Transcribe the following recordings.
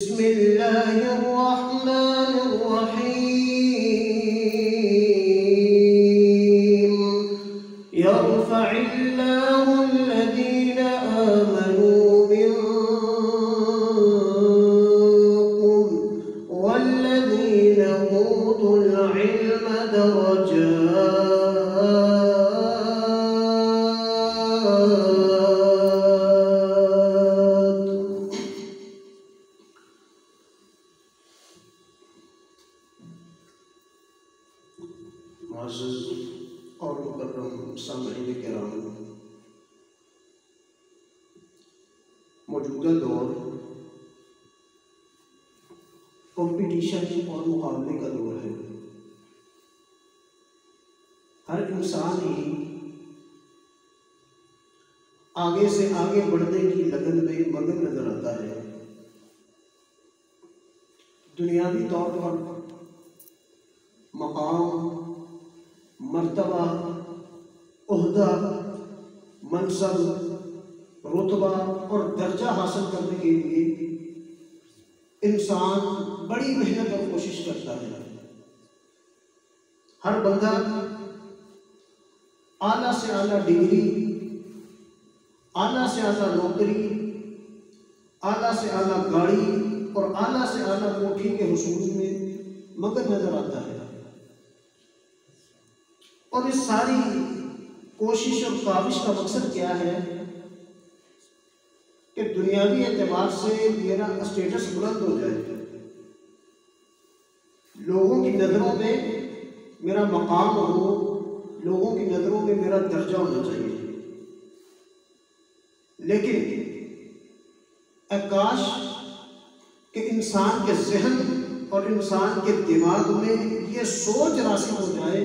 بسم اللہ الرحمن الرحیم یرفع اللہ الذین آمنوا منکم والذین اوتوا العلم معزز اور مکرم سامعین کرام، موجودہ دور کمپٹیشن اور مقابلے کا دور ہے۔ ہر انسان ہی آگے سے آگے بڑھنے کی لگن میں مگن نظر آتا ہے۔ دنیاوی طور پر مقام، مرتبہ، عہدہ، منصب، رتبہ اور درجہ حاصل کرنے کے لیے انسان بڑی محنت اور کوشش کرتا ہے۔ ہر بندہ اعلیٰ سے اعلیٰ ڈگری، اعلیٰ سے اعلیٰ نوکری، اعلیٰ سے اعلیٰ گاڑی اور اعلیٰ سے اعلیٰ کوٹھی کے حصول میں مگن نظر آتا ہے۔ اور اس ساری کوشش اور کاوش کا مقصد کیا ہے کہ دنیاوی اعتبار سے میرا اسٹیٹس بلند ہو جائے، لوگوں کی نظروں میں میرا مقام ہو، لوگوں کی نظروں میں میرا درجہ ہونا چاہیے۔ لیکن اے کاش کہ انسان کے ذہن اور انسان کے دماغ میں یہ سوچ راسخ ہو جائے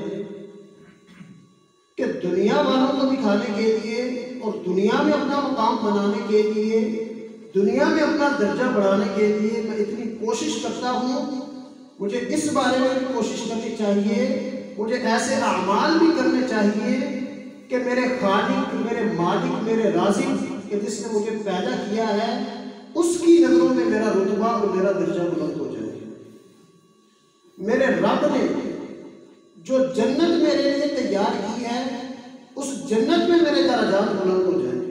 کہ دنیا والوں کو دکھانے کے لیے اور دنیا میں اپنا مقام بنانے کے لیے، دنیا میں اپنا درجہ بڑھانے کے لیے میں اتنی کوشش کرتا ہوں، مجھے اس بارے میں بھی کوشش کرنی چاہیے، مجھے ایسے اعمال بھی کرنے چاہیے کہ میرے خالق، میرے مالک، میرے رازق کہ جس نے مجھے پیدا کیا ہے اس کی نظروں میں میرا رتبہ اور میرا درجہ بلند ہو جائے۔ میرے رب نے جو جنت میرے لیے تیار کی ہے اس جنت میں میرے درجات بلند ہو جائیں۔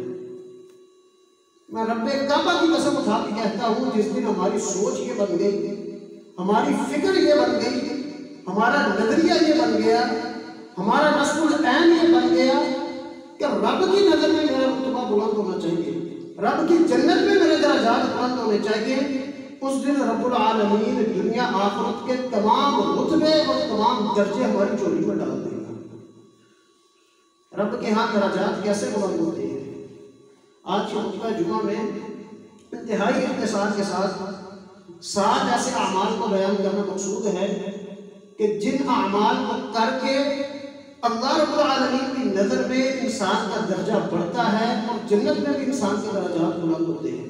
میں رب کعبہ کی قسم اٹھا کے کہتا ہوں، جس دن ہماری سوچ یہ بن گئی، ہماری فکر یہ بن گئی، ہمارا نظریہ یہ بن گیا، ہمارا نصب العین یہ بن گیا کہ رب کی نظر میں میرا رتبہ بلند ہونا چاہیے، رب کی جنت میں میرے درجات بلند ہونے چاہیے، اس دن رب العالمین دنیا آخرت کے تمام رتبے اور تمام درجے ہماری چولی میں ڈال دیں گا۔ رب کے ہاں درجات کیسے بلند ہوتے ہیں؟ آج کے خطبہ جمعہ میں انتہائی اختصار کے ساتھ 7 ایسے اعمال کو بیان کرنا مقصود ہے کہ جن اعمال کو کر کے اللہ رب العالمین کی نظر میں انسان کا درجہ بڑھتا ہے اور جنت میں بھی انسان کے درجات بلند ہوتے ہیں۔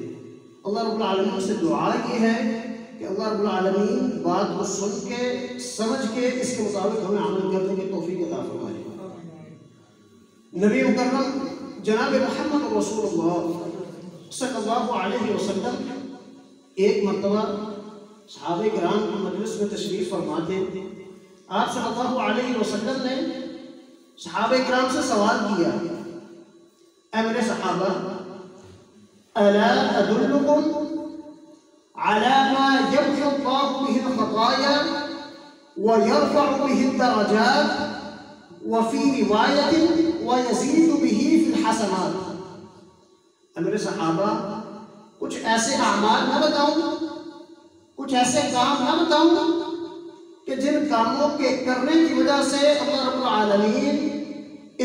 اللہ رب العالمین سے دعا یہ ہے کہ اللہ رب العالمین بات کو سن کے سمجھ کے اس کے مطابق ہمیں عمل کرنے کی توفیق عطا فرمائے۔ نبی مکرم جناب محمد رسول اللہ صلی اللہ علیہ وسلم ایک مرتبہ صحابہ کرام کی مجلس میں تشریف فرما تھے۔ آپ صلی اللہ علیہ وسلم نے صحابہ کرام سے سوال کیا، اے میرے صحابہ، الا ادلکم علی ما یمحو اللہ بہ الخطایا ویرفع بہ الدرجات وفی روایت ویزید بہ فی الحسنات۔ اے میرے صحابہ، کچھ ایسے اعمال نہ بتاؤں، کچھ ایسے کام نہ بتاؤں کہ جن کاموں کے کرنے کی وجہ سے اللہ رب العالمین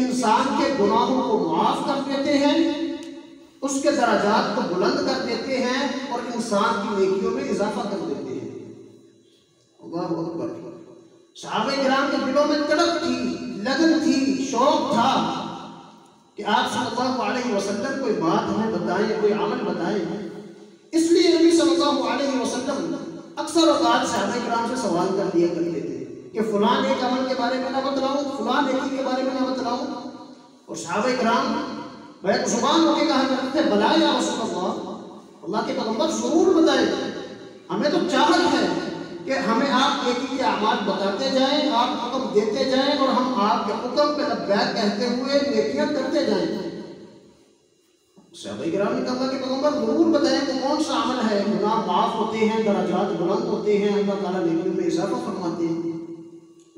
انسان کے گناہوں کو معاف کر دیتے ہیں، اس کے درجات کو بلند کر دیتے ہیں اور انسان کی نیکیوں میں اضافہ کر دیتے ہیں۔ اللہ اکبر۔ صحابہ کرام کے دلوں میں تڑپ تھی، لگن تھی، شوق تھا کہ آپ صلی اللہ علیہ وسلم کوئی بات ہمیں بتائیں، کوئی عمل بتائیں۔ اس لیے نبی صلی اللہ علیہ وسلم اکثر اوقات صحابہ کرام سے سوال کر دیا کرتے تھے کہ فلاں ایک عمل کے بارے میں نہ بتلاؤں، فلاں نیکی کے بارے میں نہ بتلاؤں، اور صحابہ کرام بیک زبان ہو کے کہا کرتے تھے بلا یا رسول اللہ، اللہ کے پیغمبر ضرور بتائیں، ہمیں آپ نیکی کے اعمال بتاتے جائیں، آپ حکم دیتے جائیں اور ہم آپ کے حکم پہ لبیک کہتے ہوئے نیکیاں کرتے جائیں۔ صحابہ کرام نے کہا کہ پیغمبر ضرور بتائیں کہ کون سا عمل ہے، گناہ معاف ہوتے ہیں، درجات بلند ہوتے ہیں، اللہ تعالیٰ نیکی میں اضافہ فرماتے ہیں۔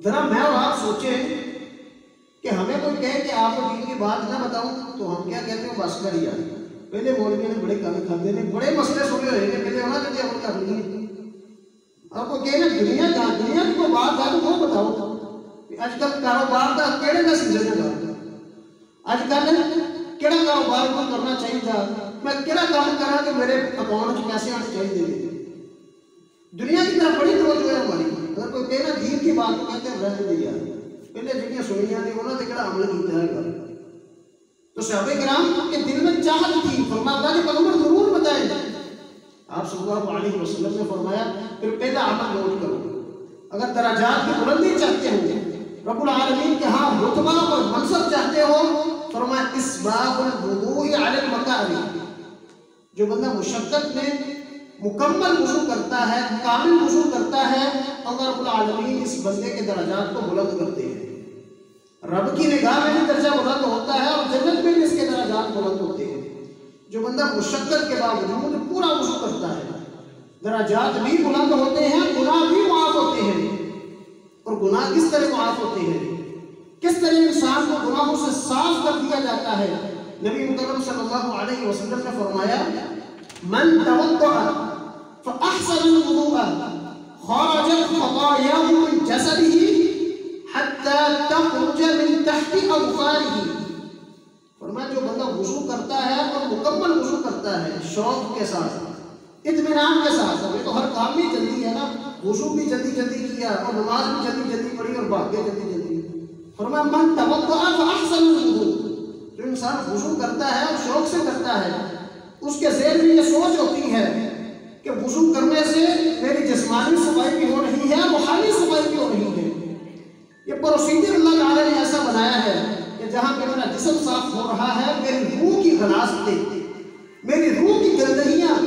ذرا میں اور آپ سوچیں کہ ہمیں کوئی کہے کہ آپ کو دین کی بات نہ بتاؤں تو ہم کیا کہتے ہیں؟ بس کر یار، پہلے مولوی نے بڑے کام کھاتے ہیں، بڑے مسئلے سنے ہوئے ہیں، پہلے ہونا چاہیے عمل کر لیے۔ آپ کو کہنا دنیا کی کوئی بات ہے تو وہ بتاؤ۔ آج کل کاروبار کا کیڑے کا سیزن ہے، آج کل کیڑا کاروبار کو کرنا چاہیے تھا، میں کیڑا کام کرا کہ میرے اکاؤنٹ میں پیسے آنے چاہیے۔ دنیا کی طرف بڑی توجہ ہے ہماری۔ اگر کوئی کہنا دین کی بات تو کہتے ہیں رہنے دیا، پہلے جنہیں سنیاں نے انہوں نے کہڑا عمل کیتا ہے۔ تو صحابہ کرام کے دل میں چاہت تھی، فرمایا اللہ کے پیغمبر ضرور بتائیں۔ آپ صلی اللہ علیہ وسلم نے فرمایا پھر پہلا عمل نوٹ کرو، اگر درجات کی بلندی چاہتے ہو، رب العالمین کے ہاں رتبہ اور منصب چاہتے ہو، فرمایا اسباغ الوضوء علی المکاری، جو بندہ مشقت میں مکمل وضو کرتا ہے، کامل وضو کرتا ہے، اللہ رب العالمین اس بندے کے درجات کو بلند کرتے ہیں۔ رب کی نگاہ میں بھی درجہ بلند ہوتا ہے اور جنت میں بھی اس کے درجات بلند ہوتے ہیں۔ جو بندہ مشقت کے باوجود پورا وضو کرتا ہے، درجات بھی بلند ہوتے ہیں، گناہ بھی معاف ہوتے ہیں۔ اور گناہ کس طرح معاف ہوتے ہیں؟ کس طرح انسان کو گناہوں سے صاف کر دیا جاتا ہے؟ نبی مکرم صلی اللہ علیہ وسلم نے فرمایا من توضأ فأحسن الوضوء خرجت خطاياه من جسده حتى تخرج من تحت أظفاره۔ فرمایا جو بندہ وضو کرتا ہے اور مکمل وضو کرتا ہے شوق کے ساتھ، اطمینان کے ساتھ، ہمیں تو ہر کام بھی جلدی ہے نا، وضو بھی جلدی جلدی کیا اور نماز بھی جلدی جلدی پڑھی اور بھاگ کے جلدی جلدی۔ فرمایا من توضأ فأحسن الوضوء، جو انسان وضو کرتا ہے اور شوق سے کرتا ہے، اس کے ذہن میں یہ سوچ ہوتی ہے کہ وضو کرنے سے میری جسمانی صفائی بھی ہو رہی ہے، روحانی صفائی بھی ہو رہی ہے۔ یہ پروسیجر اللہ تعالیٰ نے ایسا بنایا ہے کہ جہاں پہ میرا جسم صاف ہو رہا ہے، میری روح کی غلاظتیں، میری روح کی گندگیاں،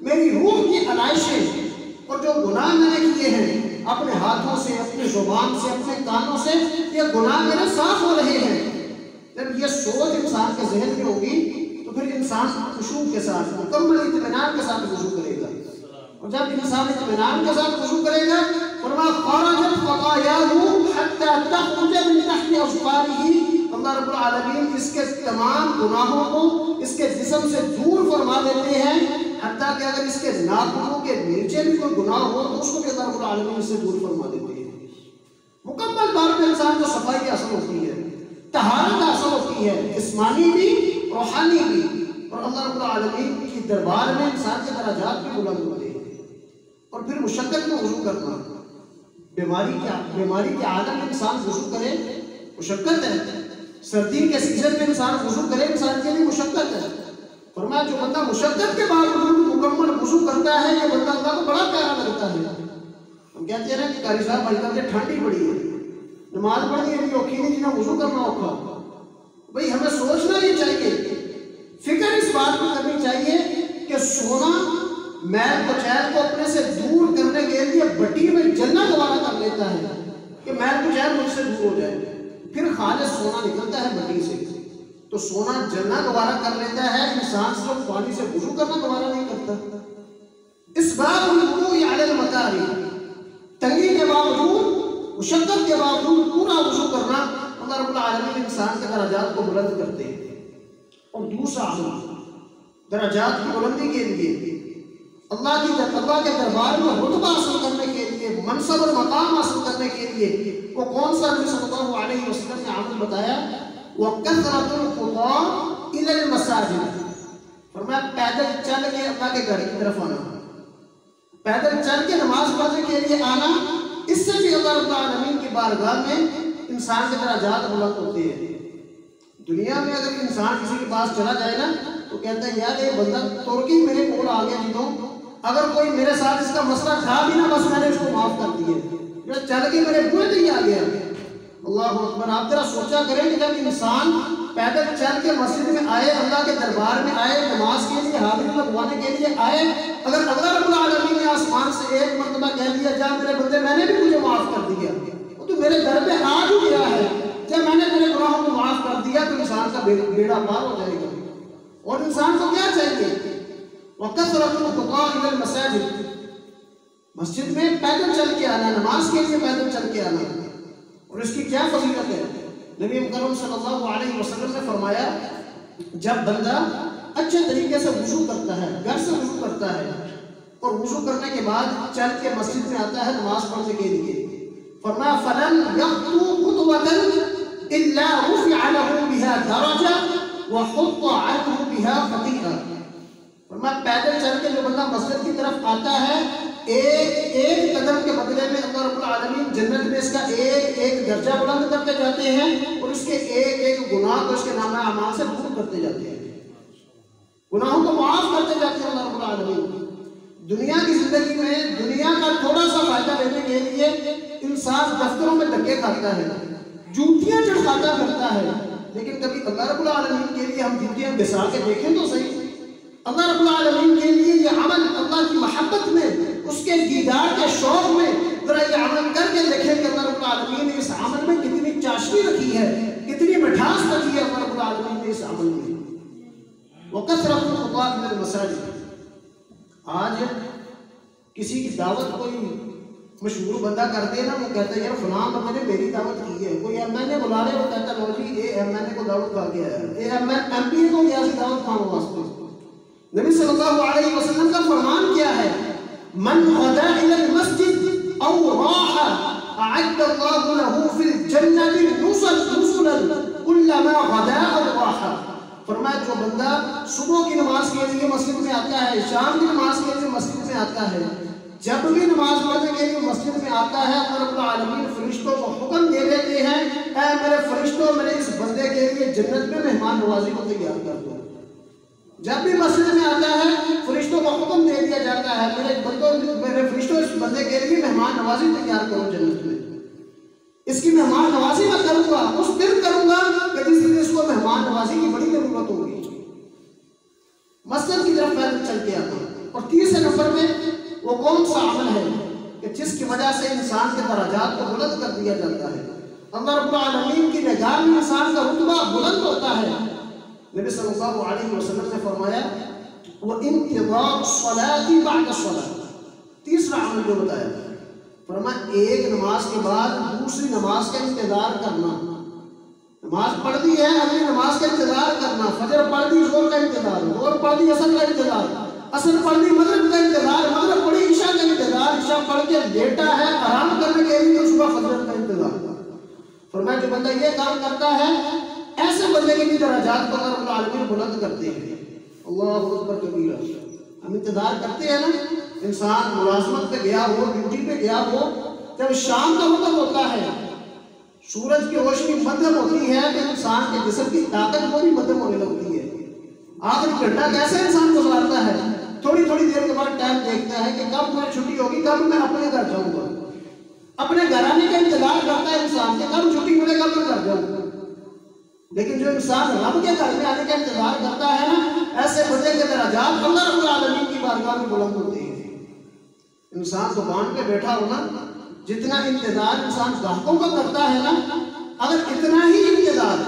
میری روح کی علائشیں اور جو گناہ میں نے کیے ہیں اپنے ہاتھوں سے، اپنی زبان سے، اپنے کانوں سے، یہ گناہ میرے صاف ہو رہے ہیں۔ جب یہ سوچ انسان کے ذہن میں ہوگی تو پھر انسان خشوع کے ساتھ، مکمل اطمینان کے ساتھ وضو کرے گا۔ اور جب انسان اطمینان کے ساتھ وضو کرے گا، فرمایا خرجت خطاياه حتى تخرج من تحت أظفاره، اللہ رب العالمین اس کے تمام گناہوں کو اس کے جسم سے دور فرما دیتے ہیں، حتیٰ کہ اگر اس کے ناخنوں کے نیچے بھی کوئی گناہ ہو تو اس کو بھی اللہ رب العالمین اس سے دور فرما دیتے ہیں۔ مکمل طور پہ انسان کو صفائی کی اثر ہوتی ہے، طہارت کا اثر ہوتی ہے، جسمانی بھی روحانی بھی، اور اللہ رب العالمین کی دربار میں انسان کے درجات بھی بلند ہوتے ہیں۔ اور پھر مشقت میں وضو کرنا، بیماری کے عالم میں انسان وضو کرے مشقت ہے، سردی کے سیزن میں انسان وضو کرے انسان کے لیے مشقت ہے۔ فرمایا جو بندہ مشقت کے باوجود مکمل وضو کرتا ہے یہ بندہ اللہ کو بڑا پیارا لگتا ہے۔ ہم کہتے ہیں نا کہ قاری صاحب بھائی کہ ٹھنڈی پڑی ہے، نماز پڑھنی ہے بھی اوکھی نہیں جنہیں وضو کرنا اوکھا۔ بھئی ہمیں سوچنا ہی چاہیے، فکر اس بات کو کرنی چاہیے کہ سونا میل کچیل کو اپنے سے دور کرنے کے لیے بٹی میں جلنا گوارا کر لیتا ہے کہ میل کچیل مجھ سے دور ہو جائے، پھر خالص سونا نکلتا ہے بٹی سے، تو سونا جلنا گوارا کر لیتا ہے، انسان صرف پانی سے وضو کرنا گوارا نہیں کرتا۔ اسباغ الوضوء علی المکاری، تنگی کے باوجود، مشقت کے باوجود پورا وضو کرنا، اللہ رب العالمین انسان کے درجات کو بلند کرتے ہیں۔ اور دوسرا عمل درجات کی بلندی کے لیے، اللہ کے دربار میں رتبہ حاصل کرنے کے لیے، منصب اور مقام حاصل کرنے کے لیے، وہ کون سا نبی صلی اللہ علیہ وسلم نے عمل بتایا؟ وَكَثْرَةُ الْخُطَىٰ إِلَى الْمَسَاجِدِ، فرمایا پیدل چل کے اللہ کے گھر کی طرف آنا، پیدل چل کے نماز پڑھنے کے لیے آنا، اس سے بھی اللہ رب العالمین کی بارگاہ میں انسان کے درجات بلند ہوتے ہیں۔ دنیا میں اگر انسان کسی کے پاس چلا جائے نا تو کہتا ہے یار یہ بندہ ترکی میرے کول آ گیا جدوں، اگر کوئی میرے ساتھ اس کا مسئلہ تھا بھی نا بس میں نے اس کو معاف کر دیا، جو چل کے میرے بوئے نہیں آ گیا۔ اللہ اکبر، آپ ذرا سوچا کریں کہ جب انسان پیدل چل کے مسجد میں آئے، اللہ کے دربار میں آئے، نماز کے لیے حاضری لگوانے کے لیے آئے، اگر اللہ رب العالمین نے آسمان سے ایک مرتبہ کہہ دیا جا میرے میرے بندے میں نے بھی تجھے معاف کر دیا، وہ تو میرے در پہ آ بھی گیا ہے، جب میں نے تیرے گناہوں کو معاف کر دیا تو انسان کا بیڑا پار ہو جائے گا۔ اور انسان کو کیا چاہیے؟ وَكَثْرَةُ الْخُطَىٰ إِلَى الْمَسَاجِدِ، مسجد میں پیدل چل کے آنا، نماز کے لیے پیدل چل کے آنا، اور اس کی کیا فضیلت ہے؟ نبی مکرم صلی اللہ علیہ وسلم نے فرمایا جب بندہ اچھے طریقے سے وضو کرتا ہے، گھر سے وضو کرتا ہے، اور وضو کرنے کے بعد چل کے مسجد میں آتا ہے نماز پڑھنے کے لیے، فرمایا فَلَمْ يَخْطُو خُطْوَةً إِلَّا رُفِعَ لَهُ بِهَا دَرَجَةً وَحُطَّ عَنْهُ بِهَا خَطِيئَةً۔ فرمایا پیدل چل کے جو بندہ مسجد کی طرف آتا ہے، ایک قدم کے بدلے میں اللہ رب العالمین جنت میں اس کا ایک درجہ بلند کرتے جاتے ہیں، اور اس کے ایک گناہ کو اس کے نامہ اعمال سے دور کرتے جاتے ہیں، گناہوں کو معاف کرتے جاتے ہیں اللہ رب العالمین۔ دنیا کی زندگی میں دنیا کا تھوڑا سا فائدہ لینے کے لیے انسان دفتروں میں دھکے کھاتا ہے، جوتیاں چڑھاتا کرتا ہے، لیکن کبھی اللہ رب العالمین کے لیے ہم جوتیاں بسا کے دیکھیں تو صحیح۔ اللہ رب العالمین کے لیے یہ عمل اللہ کی محبت میں، اس کے دیدار کے شوق میں ذرا یہ عمل کر کے دیکھیں کہ اللہ رب العالمین نے اس عمل میں کتنی چاشنی رکھی ہے، کتنی مٹھاس رکھی ہے اللہ رب العالمین نے اس عمل میں۔ وَكَثْرَةُ الْخُطَىٰ إِلَى الْمَسَاجِدِ، آج کسی کی دعوت کوئی مشہور بندہ کرتے ہیں نا، وہ کہتا ہے یار فلاں بندے نے میری دعوت کی ہے، کوئی ایم این اے بلا رہے، وہ کہتا ہے لو جی اے ایم این اے کو دعوت کھا کے آیا، اے ایم پی اے کو کیا سی دعوت کھانا واسطے۔ نبی صلی اللہ علیہ وسلم کا فرمان کیا ہے؟ من غدا الى المسجد او راح اعد الله له في الجنة نزلا كلما غدا او راح۔ فرمایا جو بندہ صبح کی نماز کے لیے مسجد میں آتا ہے، شام کی نماز کے لیے مسجد میں آتا ہے، جب بھی نماز پڑھنے کے لیے مسجد میں آتا ہے، اللہ رب العالمین فرشتوں کو حکم دے دیتے ہیں اے میرے فرشتوں میرے اس بندے کے لیے جنت میں مہمان نوازی کو تیار کر دو۔ جب بھی مسجد میں آتا ہے فرشتوں کو حکم دے دیا جاتا ہے میرے فرشتوں اس بندے کے لیے مہمان نوازی تیار کرو جنت میں، اس کی مہمان نوازی میں کروں گا، اس دن کروں گا کہ جس دن اس کو مہمان نوازی کی بڑی ضرورت ہوگی۔ مسجد کی طرف پیدل چل کے آتا ہے۔ اور تیسرے نمبر میں وہ کون سا عمل ہے کہ جس کی وجہ سے انسان کے درجات کو بلند کر دیا جاتا ہے، اللہ رب العالمین کی نگاہ میں انسان کا رتبہ بلند ہوتا ہے۔ نبی صلی اللہ علیہ وسلم نے فرمایا وَإِنْتِظَارُ الصَّلَاةِ بَعْدَ الصَّلَاةِ، تیسرا عمل جو بتایا فرمایا ایک نماز کے بعد دوسری نماز کا انتظار کرنا۔ نماز پڑھ دی ہے، اگلی نماز کا انتظار کرنا، فجر پڑھ دی ظہر کا انتظار، ظہر پڑھ دی عصر کا انتظار، عصر پڑھ دی مغرب کا انتظار، مغرب پڑھی عشاء کا انتظار، عشاء پڑھ کے لیٹا ہے آرام کرنے کے لیے صبح فجر کا انتظار۔ فرمایا جو بندہ یہ کام کرتا ہے ایسے بندے کی بھی درجات کو اللہ رب العالمین بلند کرتے ہیں۔ اللہ اکبر کبیرہ۔ ہم انتظار کرتے ہیں نا، انسان ملازمت پہ گیا ہو، ڈیوٹی پہ گیا ہو، جب شام کا وقت ہوتا ہے سورج کی روشنی مدھم ہوتی ہے تو انسان کے جسم کی طاقت کو بھی مدھم ہونے لگتی ہے۔ آخری گھنٹہ کیسے انسان گزارتا ہے؟ تھوڑی تھوڑی دیر کے بعد ٹائم دیکھتا ہے کہ کب میری چھٹی ہوگی، کب میں اپنے گھر جاؤں گا، اپنے گھر آنے کا انتظار کرتا ہے انسان کہ کب چھٹی ملے، کب میں گھر جاؤں گا۔ لیکن جو انسان رب کے گھر میں آنے کا انتظار کرتا ہے نا، ایسے بندے کے درجات اللہ رب العالمین کی بارگاہ میں بلند ہوتے ہیں۔ انسان دکان پہ بیٹھا ہونا، جتنا انتظار انسان گاہکوں کا کرتا ہے نا، اگر اتنا ہی انتظار،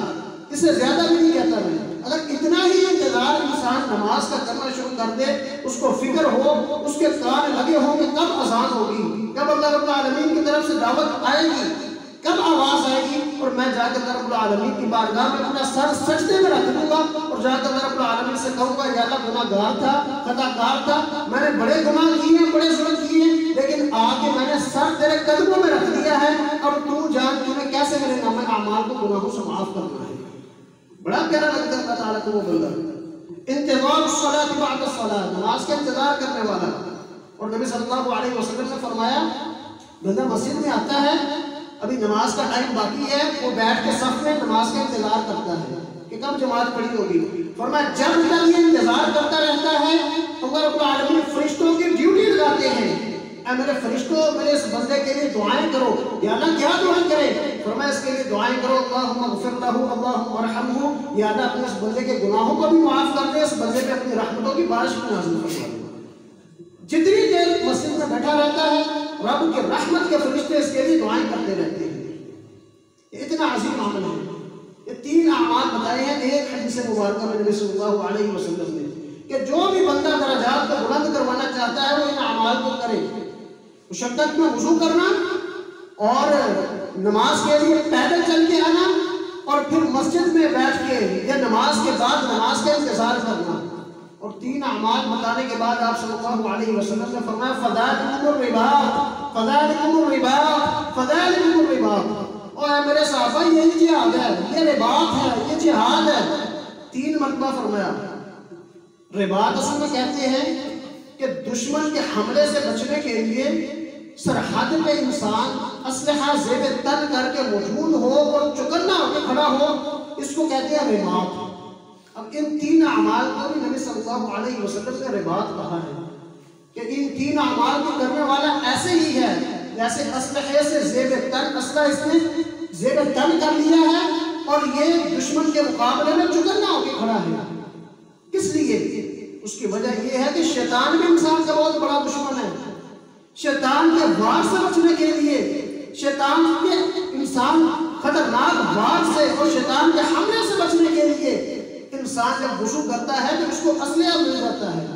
اس سے زیادہ بھی نہیں کہتا میں، اگر اتنا ہی انتظار انسان نماز کا کرنا شروع کر دے، اس کو فکر ہو، اس کے کان لگے ہوں کہ کب اذان ہوگی، کب اللہ رب العالمین کی طرف سے دعوت آئے گی، کب آواز آئے گی، اور میں جا کر رب العالمین کی بارگاہ میں اپنا سر سجدے میں رکھ دوں گا اور جا کر رب العالمین سے کہوں گا یا اللہ گناہ گار تھا، خطا کار تھا، میں نے بڑے گناہ کیے ہیں، بڑے ظلم کیے ہیں، لیکن آ کے میں نے سر تیرے قدموں میں رکھ دیا ہے، اب تو جان تو نے کیسے میرے نام اعمال کو گناہوں سے معاف کرنا ہے۔ بڑا پیارا لگتا ہے اللہ تعالیٰ کو وہ بندہ، انتظار الصلاۃ بعد الصلاۃ، نماز کا انتظار کرنے والا۔ اور نبی صلی اللہ علیہ وسلم نے فرمایا بندہ مسجد میں آتا ہے، ابھی نماز کا ٹائم باقی ہے، وہ بیٹھ کے صف میں نماز کا انتظار کرتا ہے کہ کب جماعت پڑھی ہوگی۔ فرمایا جب تک یہ انتظار کرتا رہتا ہے اللہ رب العالمین فرشتوں کی ڈیوٹی لگاتے ہیں، اے میرے فرشتوں میرے اس بندے کے لیے دعائیں کرو۔ یا اللہ کیا دعائیں کرے؟ فرمایا اس کے لیے دعائیں کرو اللہم اغفر لہ اللہم ارحمہ، یا اللہ اپنے اس بندے کے گناہوں کو بھی معاف کر دے، اس بندے پہ اپنی رحمتوں کی بارش بھی نازل فرما دے۔ جتنی دیر مسجد میں بیٹھا رہتا ہے رب رب کے رحمت کے فرشتے اس کے لیے دعائیں کرتے رہتے ہیں. یہ اتنا عظیم عمل ہے. یہ 3 اعمال بتائے ہیں ایک حدیث مبارکہ میں نبی صلی اللہ علیہ وسلم نے کہ جو بھی بندہ درجات کو بلند کروانا چاہتا ہے وہ ان اعمال کو کرے. مشقت میں وضو کرنا اور نماز کے لیے پیدل چل کے آنا اور پھر مسجد میں بیٹھ کے یا نماز کے بعد نماز کا انتظار کرنا. اور 3 اعمال بتانے کے بعد آپ صلی اللہ علیہ وسلم نے فرمایا فذالکم الرباط فذالکم الرباط فذالکم الرباط. اور اے میرے صحابہ یہی جہاد ہے, یہ رباط ہے, یہ جہاد ہے. 3 مرتبہ فرمایا. رباط اصل میں کہتے ہیں کہ دشمن کے حملے سے بچنے کے لیے سرحد پہ انسان اسلحہ زیب تن کر کے موجود ہو اور چوکنا ہو کے کھڑا ہو, اس کو کہتے ہیں رباط. اب ان 3 اعمال کو بھی نبی صلی اللہ علیہ وسلم نے رباط کہا ہے کہ ان 3 اعمال کو کرنے والا ایسے ہی ہے جیسے اسلحے سے زیب تن, اسلحہ اس نے زیب تن کر لیا ہے اور یہ دشمن کے مقابلے میں چوکنا ہو کے کھڑا ہے. کس لیے؟ اس کی وجہ یہ ہے کہ شیطان بھی انسان کا بہت بڑا دشمن ہے. شیطان کے وار سے بچنے کے لیے, شیطان کے انسان خطرناک وار سے اور شیطان کے حملے سے بچنے کے لیے انسان جب وضو کرتا ہے تو اس کو اسلحہ مل جاتا ہے.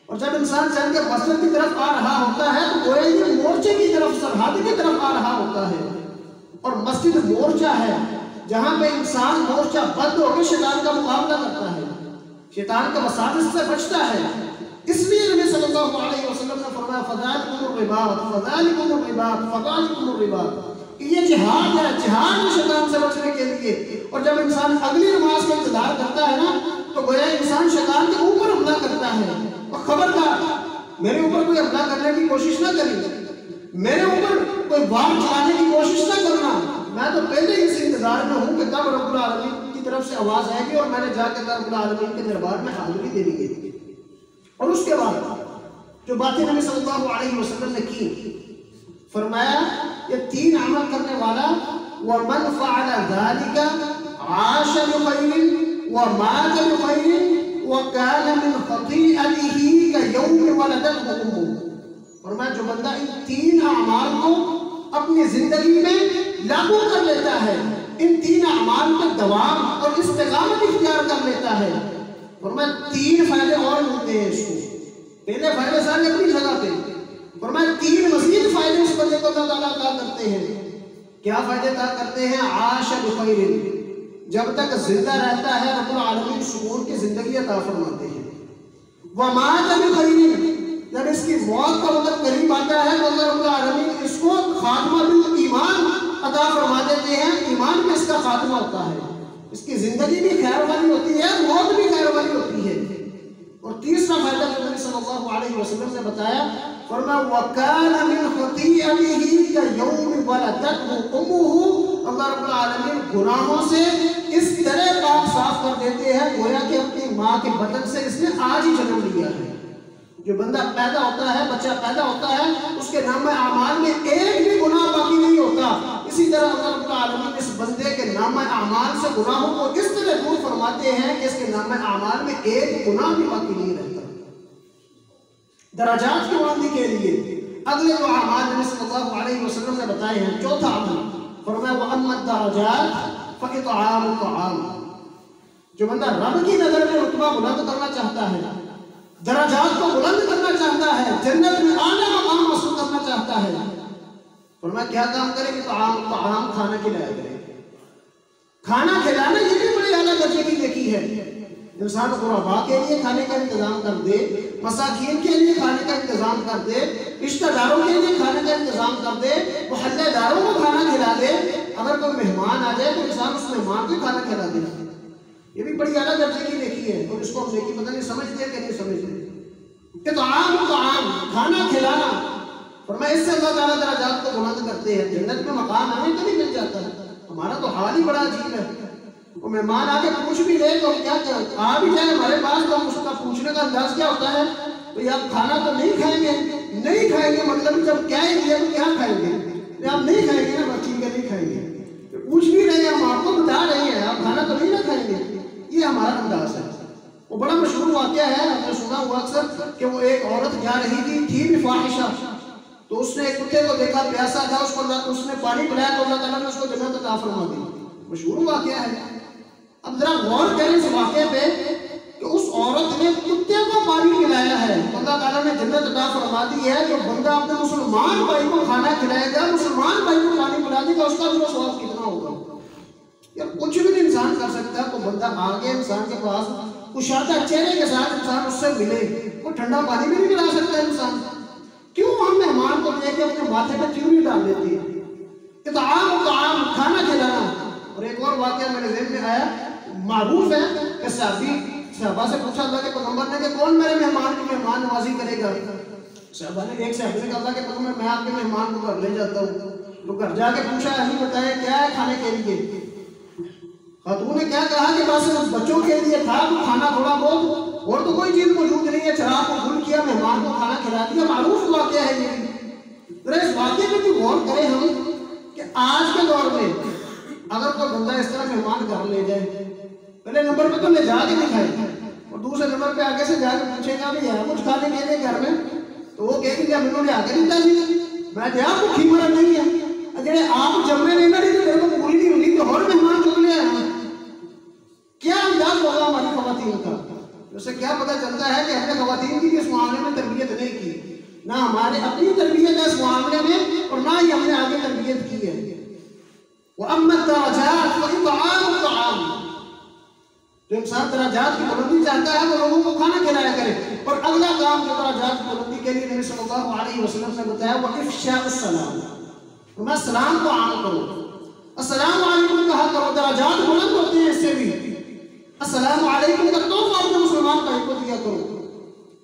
اور جب انسان چل کے مسجد کی طرف آ رہا ہوتا ہے تو گویا یہ مورچے کی طرف, سرحد کی طرف آ رہا ہوتا ہے. اور مسجد مورچہ ہے جہاں پہ انسان مورچہ بند ہو کے شیطان کا مقابلہ کرتا ہے, شیطان کا وساوس سے بچتا ہے. اس لیے نبی صلی اللہ علیہ وسلم نے فرمایا فذالکم الرباط فذالکم الرباط فذالکم الرباط. یہ جہاد ہے, جہاد ہے شیطان سے بچنے کے لیے. اور جب انسان اگلی نماز کا انتظار کرتا ہے نا تو گویا انسان شیطان کے اوپر حملہ کرتا ہے. اور خبردار میرے اوپر کوئی حملہ کرنے کی کوشش نہ کریں, میرے اوپر کوئی وار چلانے کی کوشش نہ کرنا. میں تو پہلے ہی اس انتظار میں ہوں کہ کب رب العالمین کی طرف سے آواز آئے گی اور میں نے جا کے رب العالمین کے دربار میں حاضری دینی ہے. اور اس کے بعد جو باتیں نبی صلی اللہ علیہ وسلم نے کی, فرمایا یہ 3 عمل کرنے والا وَمَنْ فَعَلَ ذَلِكَ عَاشَ بِخَيْرٍ وَمَاتَ بِخَيْرٍ وَكَانَ مِنْ خَطِيئَتِهِ كَيَوْمِ وَلَدَتْهُ أُمُّهُ. فرمایا جو بندہ ان 3 اعمال کو اپنی زندگی میں لاگو کر لیتا ہے, ان 3 اعمال پر دوام اور استقامت اختیار کر لیتا ہے, فرمایا 3 فائدے اور ملتے ہیں اس کو. پہلے فائدے سارے اپنی جگہ پہ, فرمایا 3 مزید فائدے اس بندے کو اللہ تعالیٰ عطا کرتے ہیں. کیا فائدے عطا کرتے ہیں؟ عاش بخیر, جب تک زندہ رہتا ہے رب العالمین سکون کی زندگی عطا فرماتے ہیں. ومات بخیر, جب اس کی موت کا وقت قریب آتا ہے تو اللہ رب العالمین اس کو خاتمہ بالایمان عطا فرما دیتے ہیں. ایمان میں اس کا خاتمہ ہوتا ہے, اس کی زندگی بھی خیر والی ہوتی ہے, موت بھی خیر والی ہوتی ہے. اور تیسرا فائدہ جو نبی صلی اللہ علیہ وسلم نے بتایا, فرمایا وَكَانَ مِنْ خَطِيئَتِهِ كَيَوْمِ وَلَدَتْهُ أُمُّهُ. اللہ رب العالمین گناہوں سے اس طرح پاک صاف کر دیتے ہیں گویا کہ اپنی ماں کے بطن سے اس نے آج ہی جنم لیا ہے. جو بندہ پیدا ہوتا ہے, بچہ پیدا ہوتا ہے, اس کے نامہ اعمال میں ایک بھی گناہ باقی نہیں ہوتا. اسی طرح اللہ رب العالمین اس بندے کے نامہ اعمال سے گناہوں کو اس طرح دور فرماتے ہیں کہ اس کے نامہ اعمال میں ایک گناہ بھی باقی نہیں رہتا. درجات کی بلندی کے لیے اگلے جو اعمال نبی صلی اللہ علیہ وسلم نے بتائے ہیں, چوتھا عمل فرمایا وَأَمَّا الدَّرَجَاتُ فَإِطْعَامُ الطَّعَامِ. جو بندہ رب کی نظر میں رتبہ بلند کرنا چاہتا ہے, درجات کو بلند کرنا چاہتا ہے, جنت میں اعلیٰ مقام حاصل کرنا چاہتا ہے, فرمایا کیا کام کرے کہ طعام کھانا کھلایا کرے. کھانا کھلانا یہ بھی بڑی اعلیٰ درجے کی نیکی ہے. انسان غرباء کے لیے کھانے کا انتظام کر دے, مساکین کے لیے کھانے کا انتظام کر دے, رشتہ داروں کے لیے کھانے کا انتظام کر دے, محلے داروں کو کھانا کھلا دے. اگر کوئی مہمان آ جائے تو انسان اس مہمان کو کھانا کھلا دے. یہ بھی بڑی اعلیٰ درجے کی نیکی ہے. اور اس کو ہم نیکی پتہ نہیں سمجھتے کہ نہیں سمجھتے. کہ طعام کھانا کھلانا, فرمایا اس سے اللہ تعالیٰ درجات کو بلند کرتے ہیں. جنت میں مقام ہمیں کبھی مل جاتا ہے. ہمارا تو حال ہی بڑا عجیب ہے. وہ مہمان آ کے پوچھ بھی لے تو کیا آ بھی جائے ہمارے پاس تو اس کا پوچھنے کا انداز کیا ہوتا ہے, تو آپ کھانا تو نہیں کھائیں گے. نہیں کھائیں گے مطلب جب کہیں گے تو کیا کھائیں گے؟ آپ نہیں کھائیں گے نا, ٹھیک ہے نہیں کھائیں گے. پوچھ بھی رہے ہیں, ہم آپ کو بتا رہے ہیں آپ کھانا تو نہیں نہ کھائیں گے. یہ ہمارا انداز ہے. وہ بڑا مشہور واقعہ ہے, آپ نے سنا ہوا اکثر کہ وہ ایک عورت جا رہی تھی بھی فاحشہ, تو اس نے ایک کتے کو دیکھا پیاسا تھا، اس نے پانی پلایا تو اللہ تعالیٰ نے اس کو جنت عطا فرما دی. مشہور واقعہ ہے. اب ذرا غور کریں اس واقعے پہ کہ اس عورت نے کتے کو پانی پلایا ہے، اللہ تعالیٰ نے جنت عطا فرما دی ہے. جو بندہ اپنے مسلمان بھائی کو کھانا کھلائے گا، مسلمان بھائی کو پانی پلا دے گا، اس کا بھی ثواب کتنا ہوگا. یا کچھ بھی نہیں انسان کر سکتا، تو بندہ آگے انسان کے پاس کشادہ چہرے کے ساتھ انسان اس سے ملے، وہ ٹھنڈا پانی بھی نہیں پلا سکتا انسان. کیوں ہم مہمان کو لے کے اپنے ماتھے پہ چوری ڈال دیتے ہیں؟ طعام کھانا کھلانا. اور ایک اور واقعہ میرے ذہن میں آیا، معروف ہے کہ صحابہ سے پوچھا اللہ کے پیغمبر نے کہ کون میرے مہمان کی مہمان نوازی کرے گا؟ صحابہ نے ایک صحابی نے کہا اللہ کے پیغمبر میں آپ کے مہمان کو گھر لے جاتا ہوں. تو گھر جا کے پوچھا نہیں بتایا کیا ہے کھانے کے لیے؟ خاتون نے کیا کہا کہ بس بچوں کے لیے تھا تو کھانا تھوڑا بہت، اور تو کوئی چیز موجود نہیں ہے. چراغ کو گل کیا، مہمان کو کھانا کھلا دیا. معروف واقعہ ہے یہ. ذرا اس واقعے میں بھی غور کریں ہم کہ آج کے دور میں اگر کوئی بندہ اس طرح مہمان گھر لے جائے، پہلے نمبر پہ تو لے جا کے دکھائے، اور دوسرے نمبر پہ آگے سے جا کے پوچھے گا بھی ہے کچھ کھانے کے لیے گھر میں، تو وہ کہے گا میں نے آگے دیتا سی میں دیا کو کھی مرا نہیں ہے جڑے آپ جمے نہیں نہ میرے کو پوری نہیں ہوئی تو اور مہمان چک لے آئے. کیا انداز ہوگا ہماری خواتین کا؟ اس سے کیا پتہ چلتا ہے کہ ہم نے خواتین کی اس معاملے میں تربیت نہیں کی، نہ ہمارے اپنی تربیت ہے اس معاملے میں، اور نہ ہی ہم نے آگے تربیت کی ہے. وَأَمَّا الدَّرَجَاتُ وَإِطْعَامُ الطَّعَامِ، جو انسان درجات کی بلندی چاہتا ہے وہ لوگوں کو کھانا کھلایا کرے. اور اگلا کام جو درجات کی بلندی کے لیے نبی صلی اللہ علیہ وسلم نے بتایا وہ افشاء السلام، میں سلام کو عام کرو، السلام علیکم کہا کرو. درجات بلند ہوتے ہیں اس سے بھی. السلام علیکم کا تحفہ اپنے مسلمان بھائی کو دیا کرو،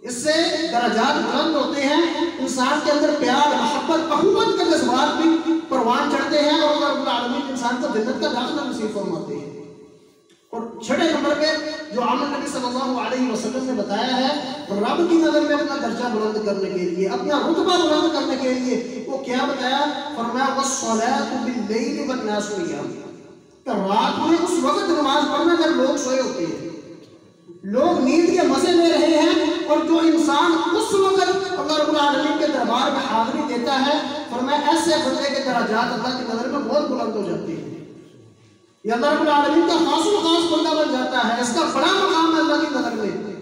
اس سے درجات بلند ہوتے ہیں. انسان کے اندر پیار، محبت، اخوت کے جذبات بھی پروان چڑھتے ہیں، اور اللہ رب العالمین انسان کو جنت کا داخلہ نصیب فرماتے ہیں. اور چھٹے نمبر پہ جو عمل نبی صلی اللہ علیہ وسلم نے بتایا ہے رب کی نظر میں اپنا درجہ بلند کرنے کے لیے، اپنا رتبہ بلند کرنے کے لیے، وہ کیا بتایا؟ فرمایا وَالصَّلَاةُ بِاللَّيْلِ وَالنَّاسُ نِيَامٌ، کہ رات میں اس وقت نماز پڑھنا جب لوگ سوئے ہوتے ہیں، لوگ نیند کے مزے لے رہے ہیں، اور جو انسان اس وقت اللہ رب العالمین کے دربار میں حاضری دیتا ہے، فرمایا ایسے بندے کے درجات اللہ کی نظر میں بہت بلند ہو جاتے ہیں. یہ اللہ رب العالمین کا خاص و خاص بندہ بن جاتا ہے. اس کا بڑا مقام ہے اللہ کی نظر میں،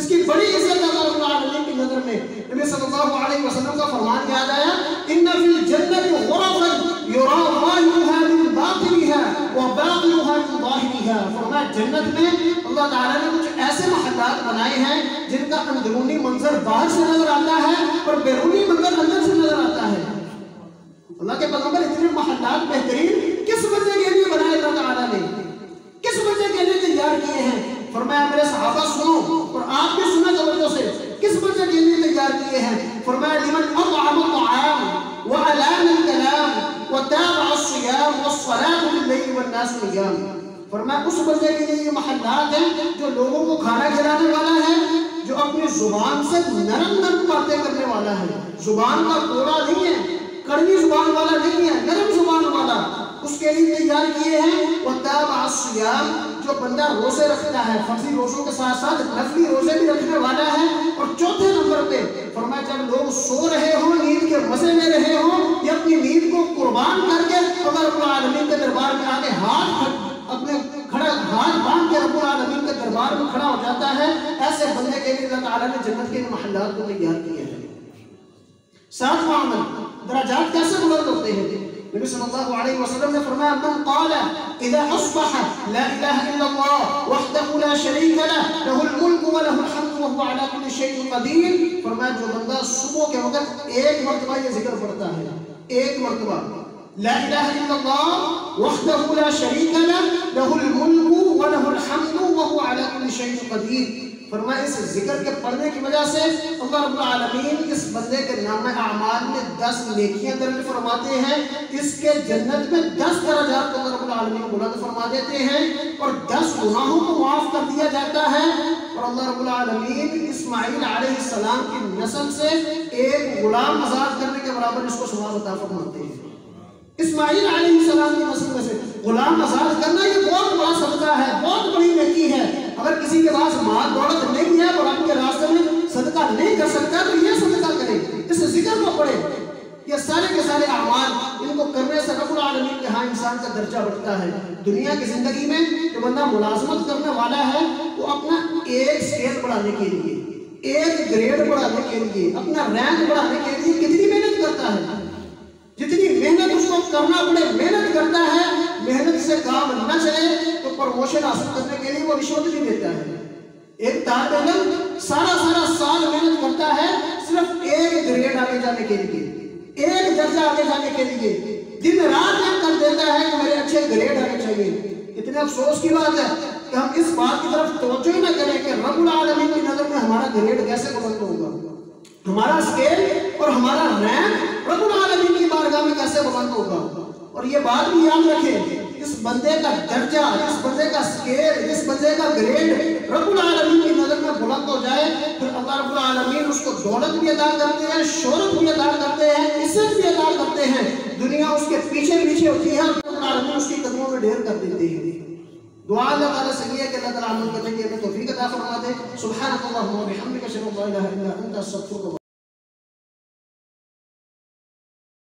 اس کی بڑی عزت ہے اللہ رب العالمین کی نظر میں. نبی صلی اللہ علیہ وسلم کا فرمان یاد آیا، ان فی الجنۃ غرفا یرا ظاہرها من باطنها وباطنها من ظاہرها. فرمایا جنت میں اللہ تعالیٰ نے کچھ ایسے محلات بنائے ہیں جن کا اندرونی منظر باہر سے نظر آتا ہے اور بیرونی منظر اندر سے نظر آتا ہے. اللہ کے پیغمبر اتنے محلات بہترین کس بندے کے لیے بنائے اللہ تعالیٰ نے، کس بندے کے لیے تیار کیے ہیں؟ فرمایا میرے صحابہ سنو اور آپ بھی سنیں توجہ سے، کس بندے کے لیے تیار کیے ہیں؟ فرمایا لمن اطعم الطعام وألان الكلام وتابع الصيام والصلاة بالليل والناس نيام. فرمایا اس بندے کے لیے یہ محلات ہیں جو لوگوں کو کھانا کھلانے والا ہے، جو اپنی زبان سے نرم نرم باتیں کرنے والا ہے، زبان کا کوڑا نہیں ہے، کڑوی زبان والا نہیں ہے، نرم زبان والا، اس کے لیے تیار کیے ہیں. وتابع الصيام، جو بندہ روزے رکھتا ہے، فرضی روزوں کے ساتھ ساتھ نفلی روزے بھی رکھنے والا ہے. اور چوتھے نمبر پہ فرمایا جب لوگ سو رہے ہوں، نیند کے مزے لے رہے ہوں، یہ اپنی نیند کو قربان کر کے اللہ رب العالمین کے دربار میں آگے اپنے ہاتھ باندھ کے رب العالمین کے دربار میں کھڑا ہو جاتا ہے. ایسے بندے کے لیے اللہ تعالیٰ نے جنت کے محلات کو تیار کیے ہیں. ساتواں عمل، درجات کیسے بلند ہوتے ہیں؟ نبی صلی اللہ علیہ وسلم نے فرمایا من قال اذا اصبح لا الہ الا اللہ وحدہ لا شریک لہ لہ الملک ولہ الحمد وهو على كل شيء قدیر. فرمایا جو بندہ صبح کے وقت ایک مرتبہ یہ ذکر پڑھتا ہے، ایک مرتبہ لا الہ الا اللہ وحدہ لا شریک لہ لہ الملک ولہ الحمد وهو على كل شيء قدیر. فرمایا اس ذکر کے پڑھنے کی وجہ سے اللہ رب العالمین اس بندے کے نام اعمال میں 10 نیکیاں درج فرماتے ہیں، اس کے جنت میں 10 درجات اللہ رب العالمین بلند فرما دیتے ہیں، اور 10 گناہوں کو معاف کر دیا جاتا ہے. اور اللہ رب العالمین اسماعیل علیہ السلام کی نسل سے ایک غلام آزاد کرنے کے برابر اس کو ثواب عطا فرماتے ہیں. اسماعیل علیہ السلام کی نسل میں سے غلام آزاد کرنا یہ بہت بڑا صدقہ ہے، بہت بڑی نیکی ہے. اگر کسی کے پاس مال دولت نہیں ہے اور رب کے راستے میں صدقہ نہیں کر سکتا تو یہ صدقہ کرے، اس ذکر کو پڑھے. یہ سارے کے سارے اعمال ان کو کرنے سے رب العالمین کے ہاں انسان کا درجہ بڑھتا ہے. دنیا کی زندگی میں جو بندہ ملازمت کرنے والا ہے وہ اپنا ایک سکیل بڑھانے کے لیے، ایک گریڈ بڑھانے کے لیے، اپنا رینک بڑھانے کے لیے کتنی محنت کرتا ہے. جتنی محنت اس کو کرنا پڑے محنت کرتا ہے. محنت سے کام نہ چلے تو پروموشن حاصل کرنے کے لیے وہ رشوت بھی دیتا ہے. ایک طالب علم سارا سال محنت کرتا ہے صرف ایک گریڈ آگے جانے کے لیے، ایک درجہ آگے جانے کے لیے، دن رات میں کر دیتا ہے کہ میرے اچھے گریڈ آنے چاہیے. اتنے افسوس کی بات ہے کہ ہم اس بات کی طرف توجہ ہی نہ کریں کہ رب العالمین کی نظر میں ہمارا گریڈ کیسے بلند ہوگا، ہمارا اسکیل اور ہمارا رینک رب العالمین کی بارگاہ میں کیسے بلند ہوگا. اور یہ بات بھی یاد رکھیں، اس بندے کا درجہ، اس بندے کا اسکیل، اس بندے کا گریڈ رب العالمین کی نظر میں بلند ہو جائے پھر اللہ رب العالمین اس کو دولت بھی عطا کرتے ہیں، شہرت بھی عطا کرتے ہیں، عزت بھی عطا کرتے ہیں. دنیا اس کے پیچھے ہوتی ہے اور رب العالمین اس کی قدموں میں ڈھیر کر دیتے ہیں. دعا اللہ تعالیٰ سے یہ ہے کہ اللہ تعالیٰ عمل کرنے کی ہمیں توفیق عطا فرما دے. سبحانک اللہم و بحمدک اشہد ان لا الہ الا انت استغفرک.